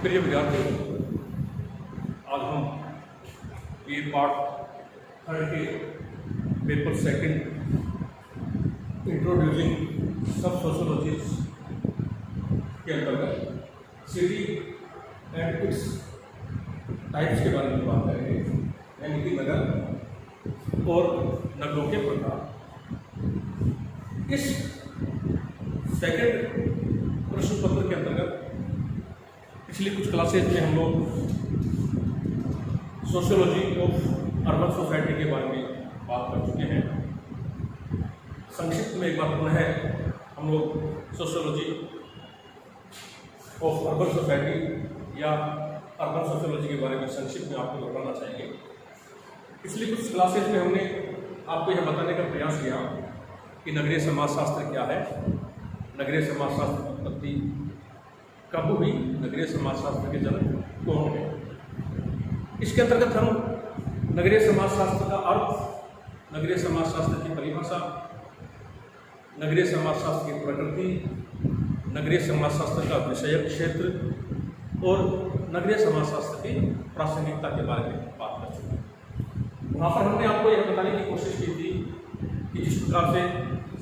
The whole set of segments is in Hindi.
प्रिय विद्यार्थियों, आज हम ये पार्ट थर्ड के पेपर सेकंड इंट्रोड्यूसिंग सब सोशियोलॉजीज के अंतर्गत सिटी एंड इट्स टाइप्स के बारे में बात करेंगे, यानी कि नगर और नगरों के प्रकार। इस सेकंड प्रश्न पत्र के अंतर्गत पिछली कुछ क्लासेज में हम लोग सोशियोलॉजी ऑफ अर्बन सोसाइटी के बारे में बात कर चुके हैं। संक्षिप्त में एक बार पुनः हम लोग सोशियोलॉजी ऑफ अर्बन सोसाइटी या अर्बन सोशियोलॉजी के बारे में संक्षिप्त में आपको बताना चाहेंगे। पिछली कुछ क्लासेज में हमने आपको यह बताने का प्रयास किया कि नगरीय समाजशास्त्र क्या है, नगरीय समाजशास्त्र की उत्पत्ति कब हुई, नगरीय समाजशास्त्र के जनक कौन है। इसके अंतर्गत हम नगरीय समाजशास्त्र का अर्थ, नगरीय समाजशास्त्र की परिभाषा, नगरीय समाजशास्त्र की प्रकृति, नगरीय समाजशास्त्र का विषयक क्षेत्र और नगरीय समाजशास्त्र की प्रासंगिकता के बारे में बात कर चुके हैं। वहाँ पर हमने आपको यह बताने की कोशिश की थी कि जिस प्रकार से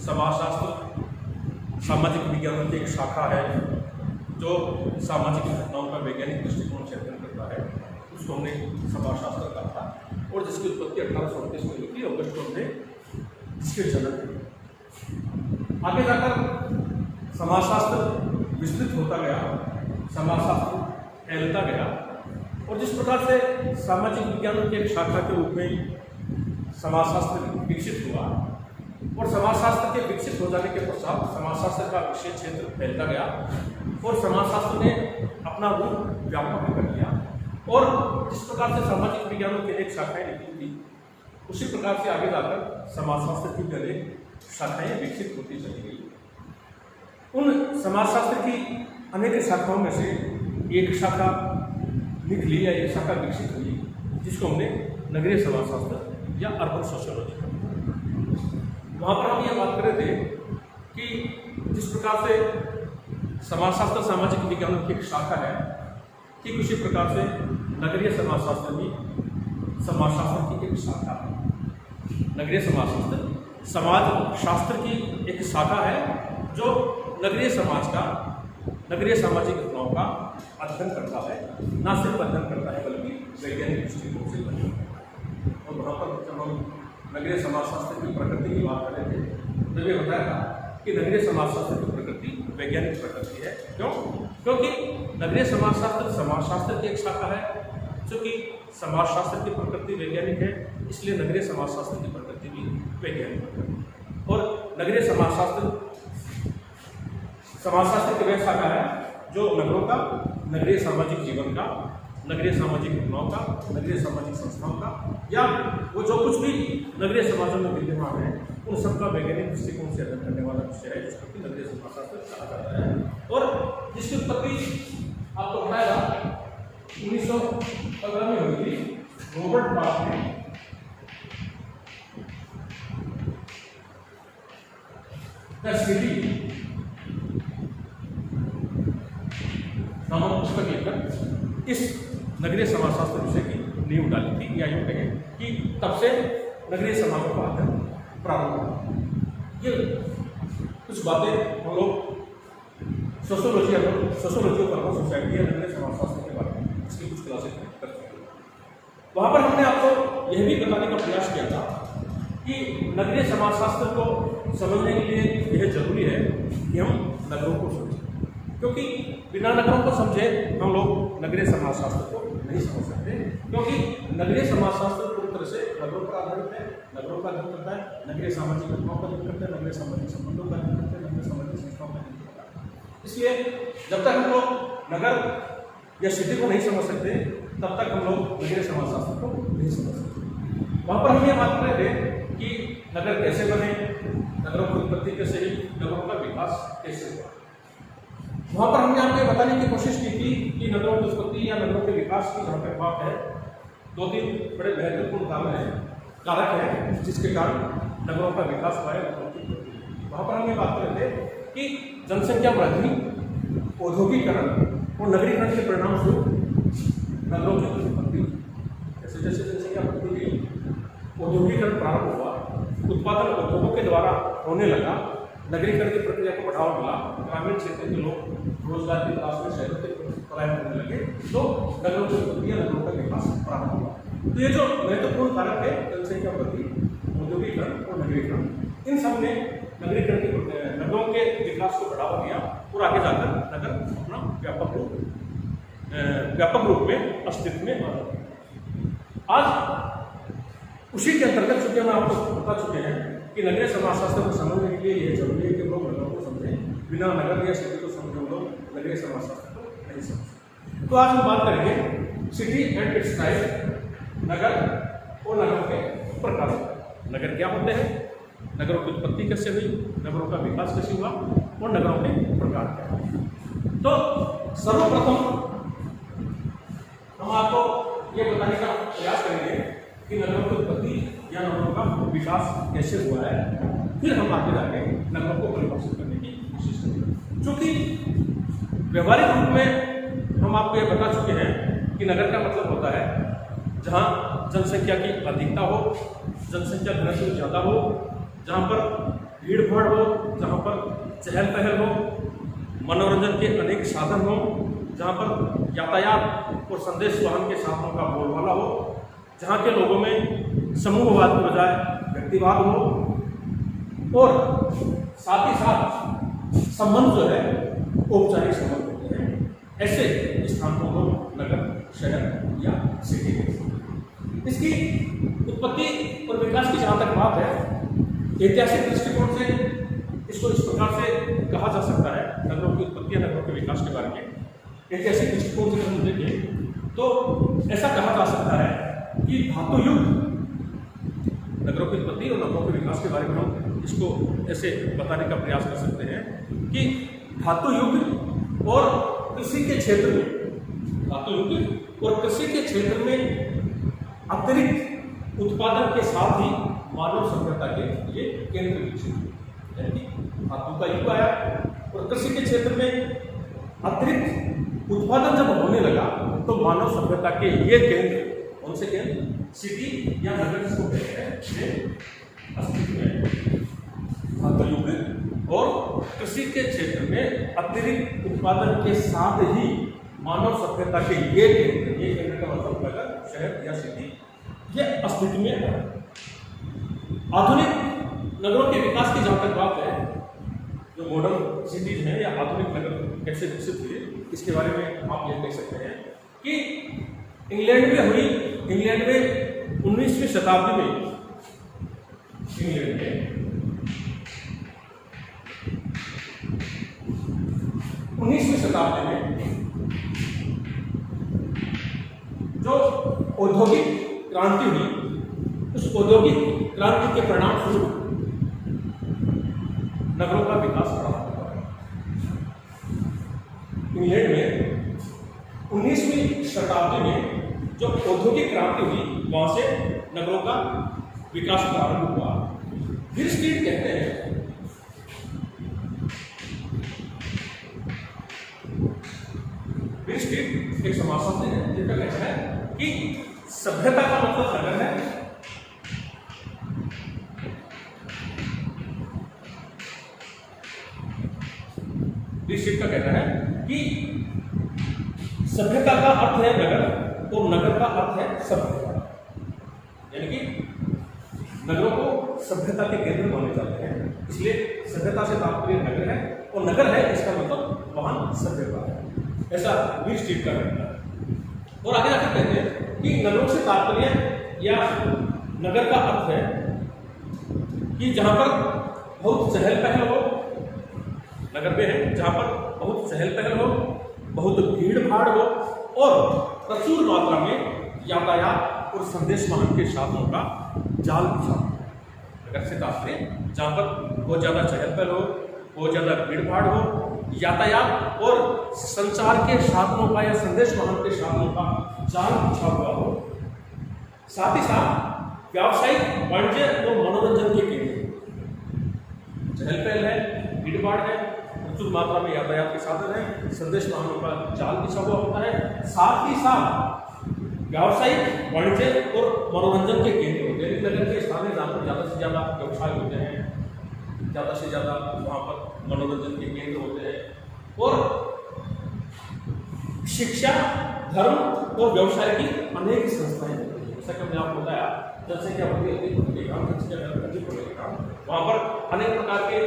समाजशास्त्र सामाजिक विज्ञान की एक शाखा है जो सामाजिक घटनाओं का वैज्ञानिक दृष्टिकोण से अध्ययन करता है, उसको हमने समाजशास्त्र कहा था और जिसकी उत्पत्ति 1838 में हुई थी, अगस्त में जिसके जनक। आगे जाकर समाजशास्त्र विस्तृत होता गया, समाजशास्त्र फैलता गया और जिस प्रकार से सामाजिक विज्ञान की एक शाखा के रूप में समाजशास्त्र विकसित हुआ और समाजशास्त्र के विकसित हो जाने के पश्चात समाजशास्त्र का विषय क्षेत्र फैलता गया और समाजशास्त्र ने अपना रूप व्यापक कर लिया और जिस प्रकार से सामाजिक विज्ञानों की एक शाखाएं निकली थी, उसी प्रकार से आगे जाकर समाजशास्त्र की भी अनेक शाखाएं विकसित होती चली गई। उन समाजशास्त्र की अनेक शाखाओं में से एक शाखा निकली या एक शाखा विकसित हुई जिसको हमने नगरीय समाजशास्त्र या अर्बन सोशियोलॉजी। वहाँ पर हम ये बात कर रहे थे कि जिस प्रकार से समाजशास्त्र सामाजिक विज्ञानों की एक शाखा है, ठीक उसी प्रकार से नगरीय समाजशास्त्र भी समाजशास्त्र की एक शाखा है। नगरीय समाजशास्त्र समाज शास्त्र की एक शाखा है जो नगरीय समाज का, नगरीय सामाजिक घटनाओं का अध्ययन करता है। न सिर्फ अध्ययन करता है बल्कि वैज्ञानिक दृष्टिकोण से अध्ययन करता है। और वहाँ पर जब हम नगरीय समाजशास्त्र की प्रकृति की बात कर रहे थे तो ये बताया था कि नगरीय समाजशास्त्र की प्रकृति वैज्ञानिक प्रकृति है। क्यों? क्योंकि नगरीय समाजशास्त्र समाजशास्त्र की एक शाखा है, चूँकि समाजशास्त्र की प्रकृति वैज्ञानिक है इसलिए नगरीय समाजशास्त्र की प्रकृति भी वैज्ञानिक है। और नगरीय समाजशास्त्र की वह शाखा है जो नगरों का, नगरीय सामाजिक जीवन का, नगरीय सामाजिक घटनाओं का, नगरीय सामाजिक संस्थाओं का या वो जो कुछ भी नगरीय समाजों में विद्यमान है उन सबका वैज्ञानिक दृष्टिकोण से अध्ययन करने वाला विषय है जिसको कि नगरीय समाजशास्त्र कहा जाता है। और जिसकी उत्पत्ति आपको बताया 1915 में हुई थी रॉबर्ट बार्थ ने। द सिटी नामक पुस्तक लेकर इस नगरीय समाजशास्त्र विषय की नींव डाली थी, या यूँ कहें कि तब से नगरीय समाजों का अध्ययन प्रारंभ हुआ। ये कुछ बातें हम लोग सोशियोलॉजी ऑफ अर्बन सोसाइटी या नगरीय समाजशास्त्र के बारे में इसकी कुछ क्लासेज में कर चुके हैं। वहाँ पर हमने आपको यह भी बताने का प्रयास किया था कि नगरीय समाजशास्त्र को समझने के लिए यह जरूरी है कि हम नगरों को समझें, क्योंकि बिना नगरों को समझे हम लोग नगरीय समाजशास्त्र को नहीं समझ सकते। क्योंकि नगरीय समाजशास्त्र पूरी तरह से नगरों पर आधारित है, नगरों का अध्ययन करता है, नगरीय सामाजिक घटनाओं का अध्ययन करता है, नगरीय सामाजिक संबंधों का अध्ययन करता है, नगरीय सामाजिक संस्थाओं का अध्ययन करता है। इसलिए जब तक हम लोग नगर या सिटी को नहीं समझ सकते तब तक हम लोग नगरीय समाजशास्त्र को नहीं समझ सकते। वहाँ पर हम ये बात कर रहे थे कि नगर कैसे बने, नगरों की उत्पत्ति कैसे हुई, नगरों का विकास कैसे हुआ। वहाँ पर हमने आपको बताने की कोशिश की थी कि नगरों की उत्पत्ति या नगरों के विकास की जहाँ तक बात है, दो तीन बड़े महत्वपूर्ण कारक हैं जिसके कारण नगरों का विकास हुआ है, नगरों की उत्पत्ति। वहाँ पर हम ये बात कर रहे थे कि जनसंख्या वृद्धि, औद्योगिकरण और नगरीकरण के परिणाम स्वरूप नगरों की उत्पत्ति हुई। जैसे जैसे जनसंख्या बढ़ती गई, औद्योगिकरण प्रारंभ हुआ, उत्पादन उद्योगों के द्वारा होने लगा, नगरीकरण की प्रक्रिया को बढ़ावा मिला, ग्रामीण क्षेत्र के लोग रोजगार की तलाश में शहरों के पलायन करने लगे, तो नगरों की उत्पत्ति या नगरों का विकास प्रारंभ हुआ। तो ये जो महत्वपूर्ण कारक है जनसंख्या वृद्धि, औद्योगिकरण और नगरीकरण, इन सब ने नगरीकरण के नगरों के विकास को बढ़ावा दिया और आगे जाकर नगर अपना व्यापक रूप में अस्तित्व में आ गया। आज उसी के अंतर्गत चूंकि हम आपको बता चुके हैं कि नगरीय समाजशास्त्र को समझने के लिए यह जरूरी है कि लोग नगरों को समझें, बिना नगर या सिटी को समझे हम लोग नगरीय समाजशास्त्र को नहीं समझ। तो आज हम बात करेंगे सिटी एंड इट्स टाइप, नगर और नगरों के प्रकार। नगर क्या होते हैं, नगरों की उत्पत्ति कैसे हुई, नगरों का विकास कैसे हुआ और नगरों के प्रकार क्या हैं। तो सर्वप्रथम हम आपको ये बताने का प्रयास करेंगे कि नगरों की उत्पत्ति या नगरों का विकास कैसे हुआ है, फिर हम आगे जाके नगरों को परिभाषित करने की कोशिश करेंगे। क्योंकि व्यवहारिक रूप में हम आपको ये बता चुके हैं कि नगर का मतलब होता है जहाँ जनसंख्या की अधिकता हो, जनसंख्या घनत्व ज़्यादा हो, जहाँ पर भीड़ भाड़ हो, जहाँ पर चहल पहल हो, मनोरंजन के अनेक साधन हो, जहाँ पर यातायात और संदेश वाहन के साधनों का बोलबाला हो, जहाँ के लोगों में समूहवाद के बजाय व्यक्तिवाद हो और साथ ही साथ संबंध जो है औपचारिक संबंध होते हैं, ऐसे स्थानों को नगर, शहर या सिटी कहते हैं। इसकी उत्पत्ति और विकास की जहाँ तक बात है, ऐतिहासिक दृष्टिकोण से इसको इस प्रकार से कहा जा सकता है, नगरों की उत्पत्ति या नगरों के विकास के बारे में ऐतिहासिक दृष्टिकोण से हम देखें तो ऐसा कहा जा सकता है कि धातु युग, नगरों की उत्पत्ति और नगरों के विकास के बारे में हम इसको ऐसे बताने का प्रयास कर सकते हैं कि धातु युग और कृषि के क्षेत्र में, धातु युग और कृषि के क्षेत्र में अतिरिक्त उत्पादन के साथ ही मानव सभ्यता के ये केंद्र विकसित हुए। यानी धातु का युग आया और कृषि के क्षेत्र में अतिरिक्त उत्पादन जब होने लगा तो मानव सभ्यता के ये केंद्र, कौन से केंद्र, सिटी या नगर जिसको कहते हैं, अस्तित्व में। धातु युग और कृषि के क्षेत्र में अतिरिक्त उत्पादन के साथ ही मानव सभ्यता के ये केंद्र का मतलब नगर, शहर या सिटी, ये अस्तित्व में है। आधुनिक नगरों के विकास की जहाँ तक बात है, जो मॉडर्न सिटीज हैं या आधुनिक नगर कैसे विकसित हुए, इसके बारे में आप ये कह सकते हैं कि इंग्लैंड में हुई, इंग्लैंड में 19वीं शताब्दी में, इंग्लैंड में 19वीं शताब्दी में जो औद्योगिक क्रांति हुई, उस औद्योगिक क्रांति के परिणाम स्वरूप नगरों का विकास प्रारंभ हुआ। इंग्लैंड में 19वीं शताब्दी में जो औद्योगिक क्रांति हुई, वहां से नगरों का विकास प्रारंभ हुआ। विल स्ट्रीट कहते हैं, विल स्ट्रीट एक समाजशास्त्री है जिनका कहना है कि सभ्यता का मतलब नगर है, विल का कहना है कि सभ्यता का अर्थ है नगर और नगर का अर्थ है सभ्यता। यानी कि नगरों को सभ्यता के केंद्र माने जाते हैं, इसलिए सभ्यता से तात्पर्य नगर है और नगर है इसका मतलब वहां सभ्यता है, ऐसा विल स्ट्रीट का कहना है। और आगे जाकर कहते हैं कि नगरों से तात्पर्य या नगर का अर्थ है कि जहां पर बहुत चहल पहल हो, नगर में है जहां पर बहुत चहल पहल हो, बहुत भीड़ भाड़ हो और प्रचुर मात्रा में यातायात और संदेश वाहन के साधनों का जाल बिछा हो। नगर से तात्पर्य जहां पर बहुत ज़्यादा चहल पहल हो, बहुत ज़्यादा भीड़ भाड़ हो, यातायात और संचार के साधनों का या संदेश वाहन के साधनों का जाल बिछा हुआ हो, साथ ही साथ व्यावसायिक, वाणिज्य और मनोरंजन के केंद्र, चहल पहल है, भीड़ भाड़ है, प्रचुर मात्रा में यातायात के साधन है, संदेश वाहनों का जाल बिछा हुआ होता है, साथ ही साथ व्यावसायिक, वाणिज्य और मनोरंजन के केंद्र होते हैं। नगर के स्थान है जहाँ पर ज़्यादा से ज़्यादा व्यवसाय होते हैं, ज़्यादा से ज़्यादा वहाँ पर मनोरंजन के केंद्र होते हैं और शिक्षा, धर्म और व्यवसाय की अनेक संस्थाएं होती हैं। जैसा कि हमने आपको बताया, जनसंख्या अधिक होने के कारण, जनसंख्या अधिक होने के कारण वहाँ पर अनेक प्रकार के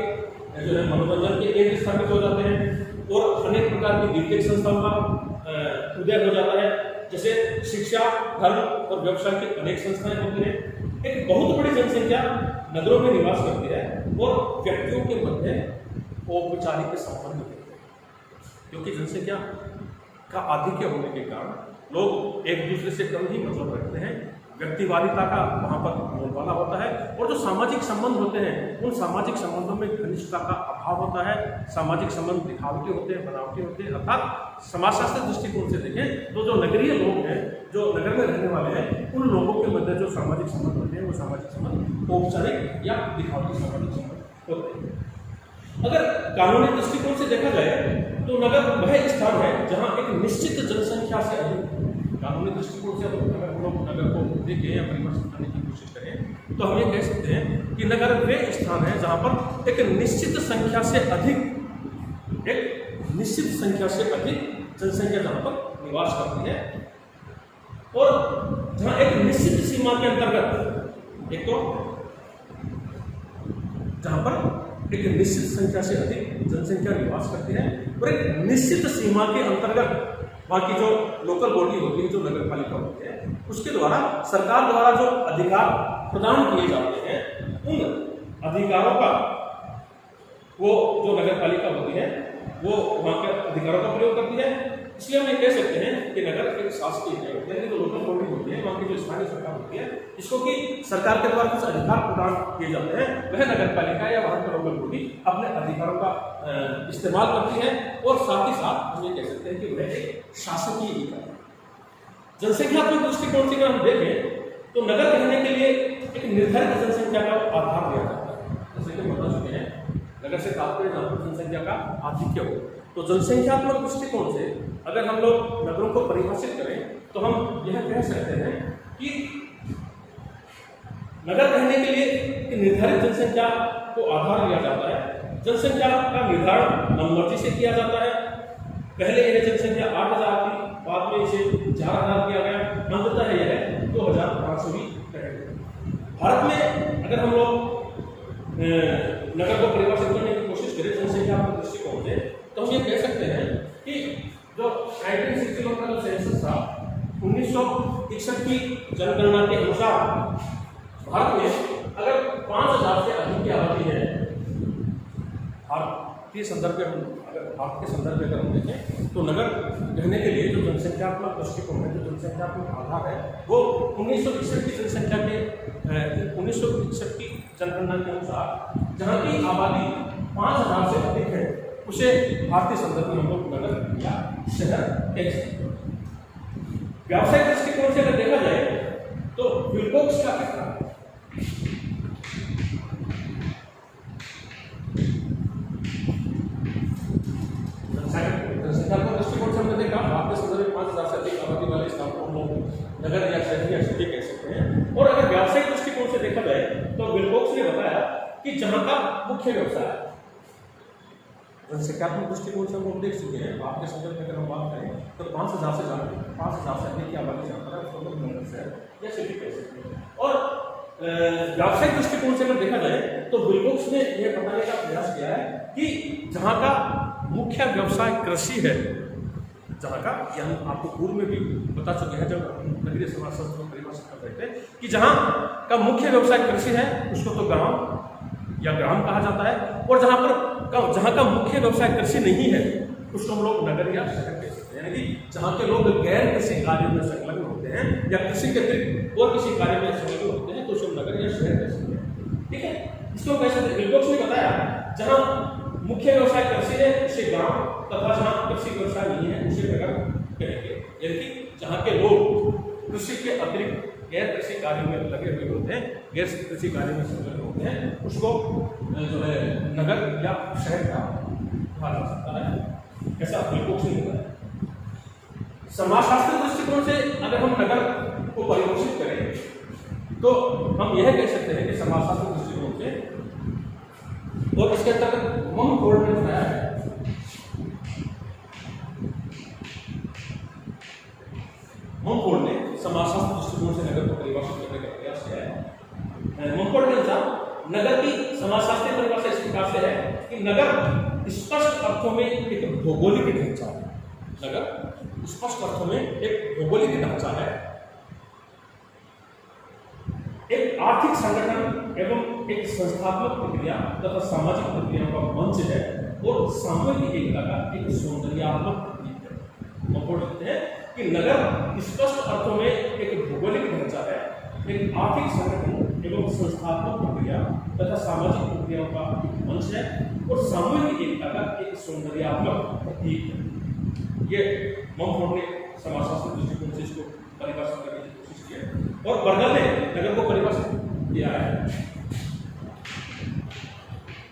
जो है मनोरंजन के केंद्र स्थापित हो जाते हैं और अनेक प्रकार की वित्तीय संस्थाओं का उदय हो जाता है। जैसे शिक्षा, धर्म और व्यवसाय की अनेक संस्थाएं होती हैं। एक बहुत बड़ी जनसंख्या नगरों में निवास करती है और व्यक्तियों के मध्य औपचारिक संबंध होते हैं, क्योंकि जनसंख्या का आधिक्य होने के कारण लोग एक दूसरे से कम ही मतलब रखते हैं। व्यक्तिवादिता का वहाँ पर बोलबाला होता है और जो सामाजिक संबंध होते हैं उन सामाजिक संबंधों में घनिष्ठता का अभाव होता है। सामाजिक संबंध दिखावटी होते हैं, बनावटी होते हैं। अर्थात समाजशास्त्र दृष्टिकोण से देखें तो जो नगरीय लोग हैं, जो नगर में रहने वाले हैं, उन लोगों के मध्य जो सामाजिक संबंध होते हैं वो सामाजिक संबंध औपचारिक या दिखावटी सामाजिक संबंध होते हैं। अगर कानूनी दृष्टिकोण से देखा जाए तो नगर वह स्थान है जहाँ एक निश्चित जनसंख्या से अधिक, कानूनी दृष्टिकोण से अगर हम लोग नगर को देखें या परिभाषित करने की कोशिश करें तो हम ये कह सकते हैं कि नगर वे स्थान है जहाँ पर एक निश्चित संख्या से अधिक जनसंख्या जहाँ पर निवास करती है और जहाँ एक निश्चित सीमा के अंतर्गत, एक तो जहाँ पर एक निश्चित संख्या से अधिक जनसंख्या निवास करती है और एक निश्चित सीमा के अंतर्गत वहाँ की जो लोकल बॉडी होती है, जो नगर पालिका होती है, उसके द्वारा सरकार द्वारा जो अधिकार प्रदान किए जाते हैं, उन अधिकारों का वो जो नगर पालिका होती है वो वहाँ के अधिकारों का प्रयोग करती है। इसलिए हम ये कह सकते हैं कि नगर एक शासकीय है, यानी जो लोकल बॉडी होती है, वहाँ की जो स्थानीय सरकार होती है, जिसको कि सरकार के द्वारा कुछ अधिकार प्रदान किए जाते हैं, वह नगर पालिका या वहाँ की लोकल बॉडी अपने अधिकारों का इस्तेमाल करती है और साथ ही साथ हम ये कह सकते हैं कि वह एक शासकीय इकाई है। जनसंख्यात्मक दृष्टिकोण से अगर हम देखें तो नगर रहने के लिए एक निर्धारित जनसंख्या का आधार दिया जाता है। जैसे कि बता चुके हैं, नगर से तात्पर्य जहाँ पर जनसंख्या का आधिक्य हो। तो जनसंख्यात्मक दृष्टिकोण से अगर हम लोग नगरों को परिभाषित करें तो हम यह कह सकते हैं कि नगर रहने के लिए एक निर्धारित जनसंख्या को आधार दिया जाता है। जनसंख्या का निर्धारण मनमर्जी से किया जाता है। पहले यह जनसंख्या 8000 थी, बाद में इसे 4000 किया गया, अंततः यह 2500 भारत में अगर हम लोग नगर को परिभाषित करने की कोशिश करें जनसंख्यात्मक दृष्टिकोण से तो हम ये कह सकते हैं कि जो 1961 का जो सेंसस था, 1961 की जनगणना के अनुसार भारत में अगर 5000 से अधिक की आबादी है, भारत के संदर्भ में भारत के संदर्भ में अगर हम देखें तो नगर रहने के लिए जो जनसंख्यात्मक दृष्टिकोण है, जो जनसंख्यात्मक आधार है, वो 1961 की जनसंख्या के 1961 की जनगणना के अनुसार जहाँ की आबादी 5000 से अधिक है उसे भारतीय संदर्भ में हम लोग नगर या शहर कह सकते हैं। व्यावसायिक दृष्टिकोण से अगर देखा जाए तो विल्कोक्स का कहना है जनसंख्यात्मक दृष्टिकोण से हमने देखा भारतीय संदर्भ में 5000 से अधिक आबादी वाले स्थान को हम लोग नगर या शहर या सिटी कह सकते हैं। और अगर व्यावसायिक दृष्टिकोण से देखा जाए तो विल्कोक्स ने बताया कि जहाँ का मुख्य व्यवसाय है, जनसंख्यात्मक दृष्टिकोण से हम लोग देख चुके हैं, आपके संदर्भ में अगर हम बात करें तो 5000 से अधिक की आबादी जहाँ पर है उसको लोग नगर शहर या सिटी कह सकते हैं। और व्यावसायिक दृष्टिकोण से अगर देखा जाए तो विल्कोक्स ने यह बताने का प्रयास किया है कि जहाँ का मुख्य व्यवसाय कृषि है, जहाँ का, ये हम आपको पूर्व में भी बता चुके हैं जब नगरीय समाजशास्त्र को परिभाषित कर रहे थे, कि जहाँ का मुख्य व्यवसाय कृषि है उसको तो गांव या ग्राम कहा जाता है, और जहाँ का मुख्य व्यवसाय कृषि नहीं है उसको हम लोग नगर या शहर कह सकते हैं। यानी कि जहाँ के लोग गैर कृषि कार्य में संलग्न होते हैं या कृषि के अतिरिक्त और किसी कार्य में संलग्न होते हैं तो उसको नगर या शहर कह सकते हैं। ठीक है, इसको कैसे विल्कोक्स ने बताया जहाँ मुख्य व्यवसाय कृषि है उसे गांव, तथा जहाँ कृषि व्यवसाय नहीं है उसे नगर कहेंगे। यानी कि जहाँ के लोग कृषि के अतिरिक्त गैर कृषि कार्य में लगे हुए होते हैं, गैर कृषि कार्य में संलग्न होते हैं, उसको जो है नगर या शहर का कहा जा सकता है, ऐसा बिल्कुल नहीं होता है। समाजशास्त्र दृष्टिकोण से अगर हम नगर को परिभाषित करें तो हम यह कह सकते हैं कि समाजशास्त्र दृष्टिकोण से, और इसके अंतर्गत ममफोर्ड ने बताया है ममफोर्ड ने समाजशास्त्र दृष्टिकोण से नगर को परिभाषित करने का प्रयास किया है। ममफोर्ड के अनुसार नगर की समाजशास्त्रीय परिभाषा इस प्रकार से है कि नगर स्पष्ट अर्थों में एक भौगोलिक ढांचा है। नगर स्पष्ट अर्थों में एक भौगोलिक ढांचा है, एक आर्थिक संगठन एवं एक संस्थात्मक प्रक्रिया तथा सामाजिक प्रक्रियाओं का मंच है और सामूहिक एकता का एक सौंदर्यात्मक प्रतीक है। ममफोर्ड कहते हैं कि नगर स्पष्ट अर्थों में एक भौगोलिक ढांचा है, एक आर्थिक संगठन एवं संस्थात्मक प्रक्रिया तथा सामाजिक प्रक्रियाओं का मंच है और सामूहिक एकता का एक सौंदर्यात्मक प्रतीक है। ये ममफोर्ड ने समाजशास्त्र दृष्टिकोण से इसको परिभाषित करने की कोशिश की है और बर्गल ने नगर को परिभाषित किया है।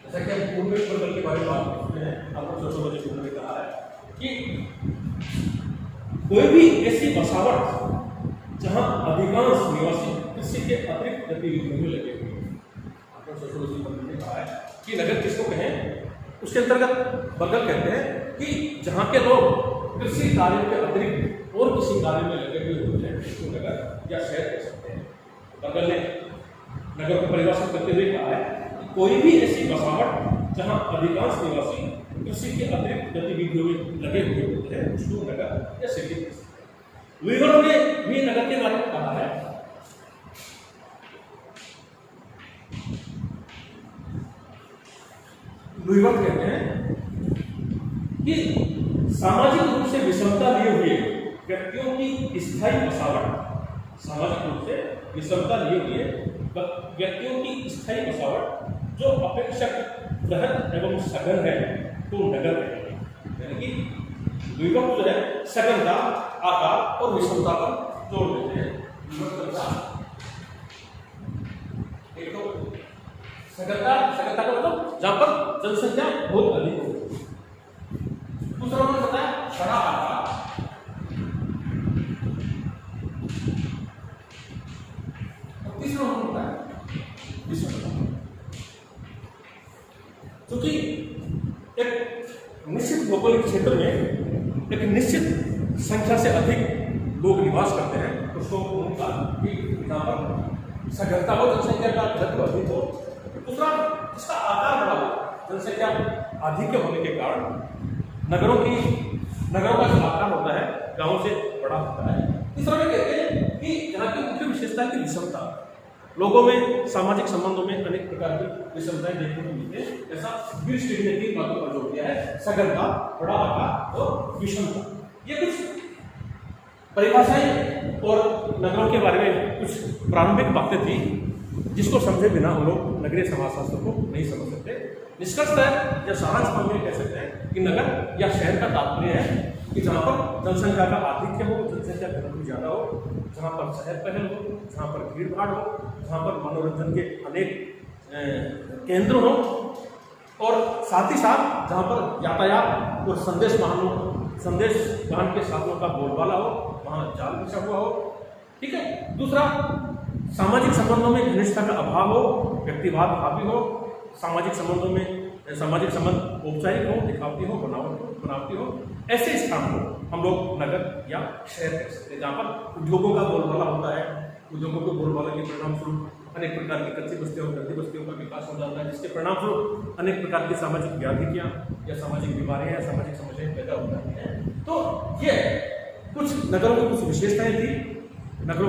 जैसा कि हम पूर्व में बर्गल के बारे में बात करते हैं, आपको सोशियोलॉजी सूत्र में कहा है कि कोई भी ऐसी बसावट जहां अधिकांश निवासी कृषि के अतिरिक्त गतिविधियों में लगे हुए हैं। आपको सोशियोलॉजी सूत्र में कहा है कि नगर किसको कहें, उसके अंतर्गत बर्गल कहते हैं कि जहां के लोग कृषि कार्य के अतिरिक्त और किसी कार्य में लगे हुए होते हैं उसको नगर या शहर कह सकते हैं। बर्गल ने नगर को परिभाषित करते हुए कहा है कि कोई भी ऐसी बसावट जहां अधिकांश निवासी कृषि के अतिरिक्त गतिविधियों में लगे हुए होते हैं उसको नगर या सिटी कह सकते हैं। वीवर ने भी नगर के बारे में कहा है वीवर कहते हैं कि सामाजिक रूप से विषमता लिए हुए व्यक्तियों की स्थायी बसावट, सामाजिक रूप से विषमता लिए हुए व्यक्तियों की स्थायी बसावट जो अपेक्षाकृत बृहद एवं सघन है तो नगर कहेंगे। यानी कि विभक्त जो है सघनता, आकार और विषमता पर जोड़ देते हैं। एक तो सघनता का मतलब जहां पर जनसंख्या बहुत अधिक हो। दूसरा उन्होंने बताया बड़ा आकार, और तीसरा उन्होंने बताया विषमता। क्योंकि एक निश्चित भौगोलिक क्षेत्र में एक निश्चित संख्या से अधिक लोग निवास करते हैं तो उसको उनका यहाँ पर सघनता हो, जनसंख्या का घनत्व अधिक हो। दूसरा इसका आकार बड़ा हो, जनसंख्या अधिक होने के कारण नगरों का जो आकार होता है गांवों से बड़ा होता है। तीसरा में कहते हैं कि यहाँ की मुख्य विशेषता है कि विषमता, लोगों में सामाजिक संबंधों में अनेक प्रकार की विषमताएं देखने को मिलती है। ऐसा विर्स्टेड ने 3 बातों पर जोर दिया है, सघनता, बड़ा आकार और विषमता। ये कुछ परिभाषाएं और नगरों के बारे में कुछ प्रारंभिक बातें थी जिसको समझे बिना हम लोग नगरीय समाजशास्त्र को नहीं समझ सकते। निष्कर्षतः या सारांश में कह सकते हैं कि नगर या शहर का तात्पर्य है कि जहाँ पर जनसंख्या का आधिक्य हो, जनसंख्या घनत्व ज़्यादा हो, जहाँ पर शहर पहल हो, जहाँ पर भीड़ भाड़ हो, जहाँ पर मनोरंजन के अनेक केंद्र हो और साथ ही साथ जहाँ पर यातायात और संदेश वाहन के साधनों का बोलबाला हो, वहाँ जाल बिछा हुआ हो। ठीक है। दूसरा, सामाजिक संबंधों में घनिष्ठता का अभाव हो, व्यक्तिवाद हावी हो, सामाजिक संबंध औपचारिक हो, दिखावटी हो, बनावटी हो। ऐसे स्थान को हम लोग नगर या शहर कह सकते हैं जहाँ पर उद्योगों का बोलबाला होता है। उद्योगों के बोलबाला के परिणाम स्वरूप अनेक प्रकार की कच्ची बस्तियों और गंदी बस्तियों का विकास हो जाता है, जिसके परिणाम स्वरूप अनेक प्रकार की सामाजिक व्याधियाँ या सामाजिक बीमारियाँ या सामाजिक समस्याएं पैदा हो जाती हैं। तो ये कुछ नगरों की कुछ विशेषताएं थी, नगर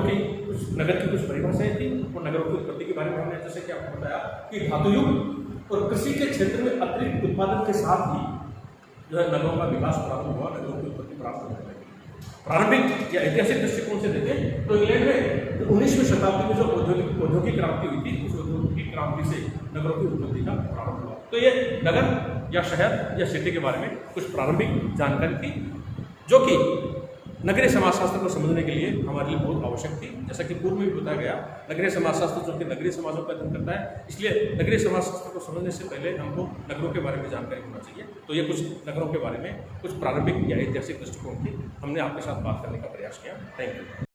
की कुछ परिभाषाएं थी और नगरों की उत्पत्ति के बारे में हमने जैसे कि आपको बताया कि धातु युग और कृषि के क्षेत्र में अतिरिक्त उत्पादन के साथ ही जो है नगरों का विकास प्रारंभ हुआ, नगरों की उत्पत्ति प्राप्त होने लगी। प्रारंभिक या ऐतिहासिक दृष्टिकोण से देखें तो इंग्लैंड में 19वीं शताब्दी में जो औद्योगिक क्रांति हुई थी, उस औद्योगिक क्रांति से नगरों की उत्पत्ति का प्रारंभ हुआ। तो ये नगर या शहर या सिटी के बारे में कुछ प्रारंभिक जानकारी थी जो कि नगरीय समाजशास्त्र को समझने के लिए हमारे लिए बहुत आवश्यक थी। जैसा कि पूर्व में भी बताया गया, नगरीय समाजशास्त्र जो कि नगरीय समाजों का अध्ययन करता है, इसलिए नगरीय समाजशास्त्र को समझने से पहले हमको नगरों के बारे में जानकारी होना चाहिए। तो ये कुछ नगरों के बारे में कुछ प्रारंभिक या ऐतिहासिक दृष्टिकोण की हमने आपके साथ बात करने का प्रयास किया। Thank you.